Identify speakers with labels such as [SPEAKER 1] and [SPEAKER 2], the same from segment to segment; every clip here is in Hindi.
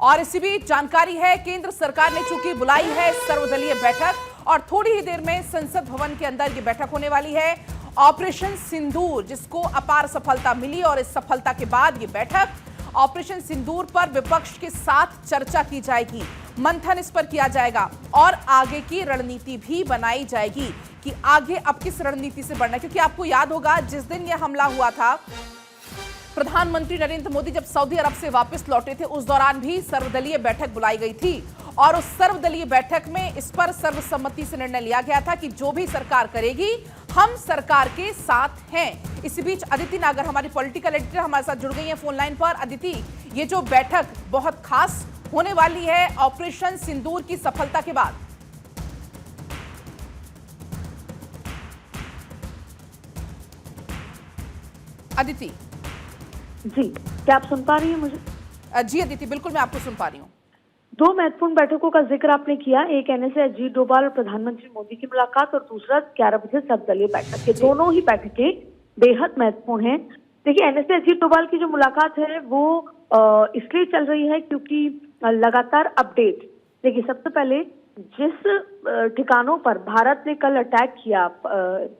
[SPEAKER 1] और इसी बीच जानकारी है, केंद्र सरकार ने चूंकि बुलाई है सर्वदलीय बैठक और थोड़ी ही देर में संसद भवन के अंदर ये बैठक होने वाली है। ऑपरेशन सिंदूर जिसको अपार सफलता मिली और इस सफलता के बाद ये बैठक ऑपरेशन सिंदूर पर विपक्ष के साथ चर्चा की जाएगी, मंथन इस पर किया जाएगा और आगे की रणनीति भी बनाई जाएगी कि आगे अब किस रणनीति से बढ़ना है। क्योंकि आपको याद होगा जिस दिन यह हमला हुआ था, प्रधानमंत्री नरेंद्र मोदी जब सऊदी अरब से वापस लौटे थे, उस दौरान भी सर्वदलीय बैठक बुलाई गई थी और उस सर्वदलीय बैठक में इस पर सर्वसम्मति से निर्णय लिया गया था कि जो भी सरकार करेगी हम सरकार के साथ हैं। इसी बीच अदिति नागर हमारी पॉलिटिकल एडिटर हमारे साथ जुड़ गई हैं फोन लाइन पर। अदिति, ये जो बैठक बहुत खास होने वाली है ऑपरेशन सिंदूर की सफलता के बाद। अदिति
[SPEAKER 2] जी, क्या आप सुन पा रही हैं मुझे?
[SPEAKER 1] जी अदिति, बिल्कुल मैं आपको सुन पा रही हूँ।
[SPEAKER 2] दो महत्वपूर्ण बैठकों का जिक्र आपने किया, एक एनएसए अजीत डोभाल और प्रधानमंत्री मोदी की मुलाकात और दूसरा 11 बजे सर्वदलीय बैठक। के दोनों ही बैठकें बेहद महत्वपूर्ण हैं। देखिए, एनएसए अजीत डोभाल की जो मुलाकात है वो इसलिए चल रही है क्योंकि लगातार अपडेट, देखिए सबसे पहले जिस ठिकानों पर भारत ने कल अटैक किया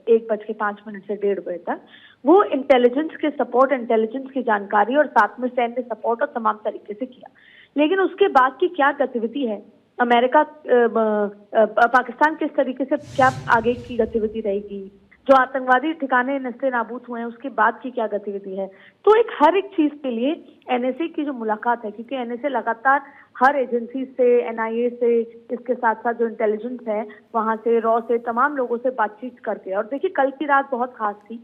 [SPEAKER 2] 1:05 से 1:30 बजे तक, वो इंटेलिजेंस के सपोर्ट, इंटेलिजेंस की जानकारी और साथ में सैन्य सपोर्ट और तमाम तरीके से किया। लेकिन उसके बाद की क्या गतिविधि है, अमेरिका पाकिस्तान किस तरीके से क्या आगे की गतिविधि रहेगी, जो आतंकवादी ठिकाने नस्ते नाबूद हुए हैं उसके बाद की क्या गतिविधि है, तो हर एक चीज के लिए एनएसए की जो मुलाकात है, क्योंकि एनएसए लगातार हर एजेंसी से, एनआईए से, इसके साथ साथ जो इंटेलिजेंस है वहां से, रॉ से, तमाम लोगों से बातचीत करके। और देखिए कल की रात बहुत खास थी।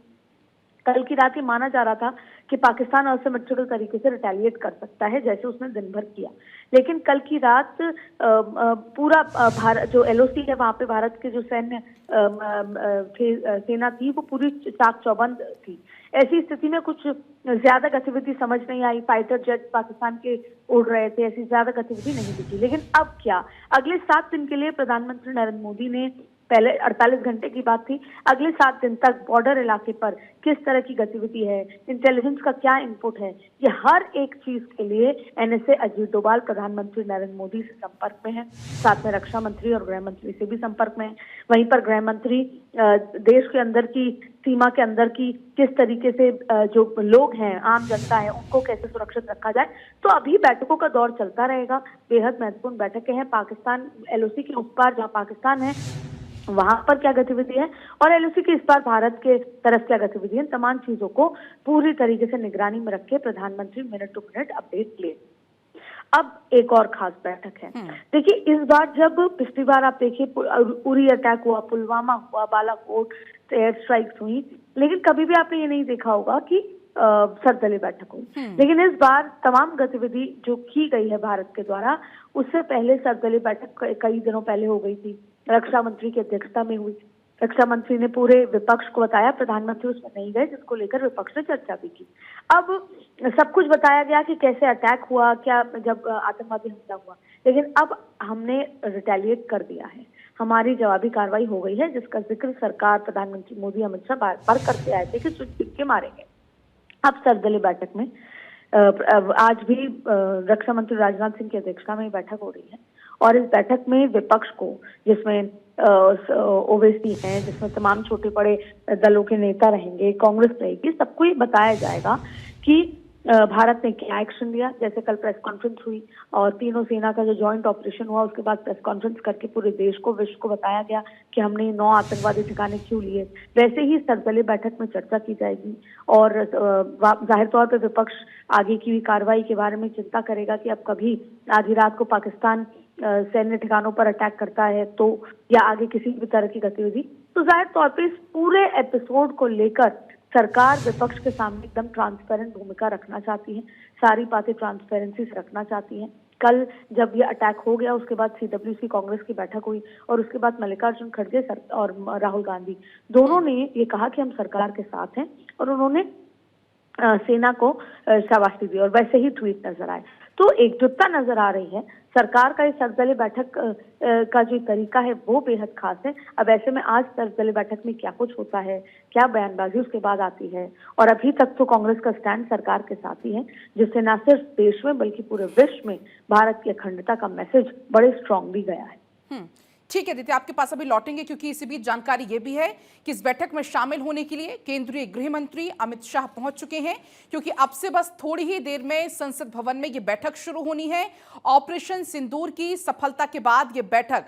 [SPEAKER 2] कल की रात ये माना जा रहा था कि पाकिस्तान असिमेट्रिकल तरीके से रिटेलिएट कर सकता है जैसे उसने दिन भर किया, लेकिन कल की रात पूरा भारत जो एलओसी है वहां पे भारत के जो सैन्य सेना थी वो पूरी चाक चौबंद थी। ऐसी स्थिति में कुछ ज्यादा गतिविधि समझ नहीं आई। फाइटर जेट पाकिस्तान के उड़ रहे थे, ऐसी ज्यादा गतिविधि नहीं दिखी। लेकिन अब क्या, अगले 7 दिन के लिए प्रधानमंत्री नरेंद्र मोदी ने, पहले 48 घंटे की बात थी, अगले 7 दिन तक बॉर्डर इलाके पर किस तरह की गतिविधि है, इंटेलिजेंस का क्या इनपुट है, ये हर एक चीज के लिए एनएसए अजीत डोभाल प्रधानमंत्री नरेंद्र मोदी से संपर्क में है, साथ में रक्षा मंत्री और गृह मंत्री से भी संपर्क में है। वहीं पर गृह मंत्री देश के अंदर की सीमा के अंदर की किस तरीके से जो लोग हैं, आम जनता है, उनको कैसे सुरक्षित रखा जाए। तो अभी बैठकों का दौर चलता रहेगा। बेहद महत्वपूर्ण बैठकें हैं। पाकिस्तान एलओसी के उस पार जहाँ पाकिस्तान है वहां पर क्या गतिविधि है और एलओसी के इस बार भारत के तरफ क्या गतिविधि है, तमाम चीजों को पूरी तरीके से निगरानी में रख के प्रधानमंत्री मिनट टू मिनट अपडेट ले। अब एक और खास बैठक है। देखिए, इस बार जब पिछली बार आप देखिए उरी अटैक हुआ, पुलवामा हुआ, बालाकोट एयर स्ट्राइक्स हुई, लेकिन कभी भी आपने ये नहीं देखा होगा कि सर्वदलीय बैठक हुई। लेकिन इस बार तमाम गतिविधि जो की गई है भारत के द्वारा, उससे पहले सर्वदलीय बैठक कई दिनों पहले हो गई थी, रक्षा मंत्री की अध्यक्षता में हुई। रक्षा मंत्री ने पूरे विपक्ष को बताया, प्रधानमंत्री उसमें नहीं गए, जिसको लेकर विपक्ष ने चर्चा भी की। अब सब कुछ बताया गया कि कैसे अटैक हुआ, क्या जब आतंकवादी हमला हुआ, लेकिन अब हमने रिटेलिएट कर दिया है, हमारी जवाबी कार्रवाई हो गई है, जिसका जिक्र सरकार, प्रधानमंत्री मोदी, अमित शाह बार बार करते आए थे कि चुटकी मारेंगे। अब सर्वदलीय बैठक में आज भी रक्षा मंत्री राजनाथ सिंह की अध्यक्षता में बैठक हो रही है और इस बैठक में विपक्ष को, जिसमें ओवैसी हैं, जिसमें तमाम छोटे बड़े दलों के नेता रहेंगे, कांग्रेस रहेगी, सबको ये बताया जाएगा कि भारत ने क्या एक्शन लिया। जैसे कल प्रेस कॉन्फ्रेंस हुई और तीनों सेना का जो जॉइंट ऑपरेशन हुआ, उसके बाद प्रेस कॉन्फ्रेंस करके पूरे देश को, विश्व को बताया गया कि हमने 9 आतंकवादी ठिकाने क्यों लिए। वैसे ही सर्वदलीय बैठक में चर्चा की जाएगी और जाहिर तौर पर विपक्ष आगे की कार्रवाई के बारे में चिंता करेगा कि अब कभी आधी रात को पाकिस्तान सैन्य ठिकानों पर अटैक करता है तो, या आगे किसी भी तरह की गतिविधि, तो जाहिर तौर पर इस पूरे एपिसोड को लेकर सरकार विपक्ष के सामने एकदम ट्रांसपेरेंट भूमिका रखना चाहती है, सारी बातें ट्रांसपेरेंसी से रखना चाहती है। कल जब ये अटैक हो गया उसके बाद सीडब्ल्यूसी कांग्रेस की बैठक हुई और उसके बाद मल्लिकार्जुन खड़गे और राहुल गांधी दोनों ने ये कहा कि हम सरकार के साथ हैं और उन्होंने सेना को शाबाशी दी और वैसे ही ट्वीट नजर आए। तो एकजुटता नजर आ रही है। सरकार का इस सर्वदलीय बैठक का जो तरीका है वो बेहद खास है। अब ऐसे में आज सर्वदलीय बैठक में क्या कुछ होता है, क्या बयानबाजी उसके बाद आती है, और अभी तक तो कांग्रेस का स्टैंड सरकार के साथ ही है, जिससे न सिर्फ देश में बल्कि पूरे विश्व में भारत की अखंडता का मैसेज बड़े स्ट्रांगली गया है।
[SPEAKER 1] ठीक है दीदी, आपके पास अभी लौटेंगे क्योंकि इसी बीच जानकारी ये भी है कि इस बैठक में शामिल होने के लिए केंद्रीय गृह मंत्री अमित शाह पहुंच चुके हैं, क्योंकि अब से बस थोड़ी ही देर में संसद भवन में ये बैठक शुरू होनी है। ऑपरेशन सिंदूर की सफलता के बाद ये बैठक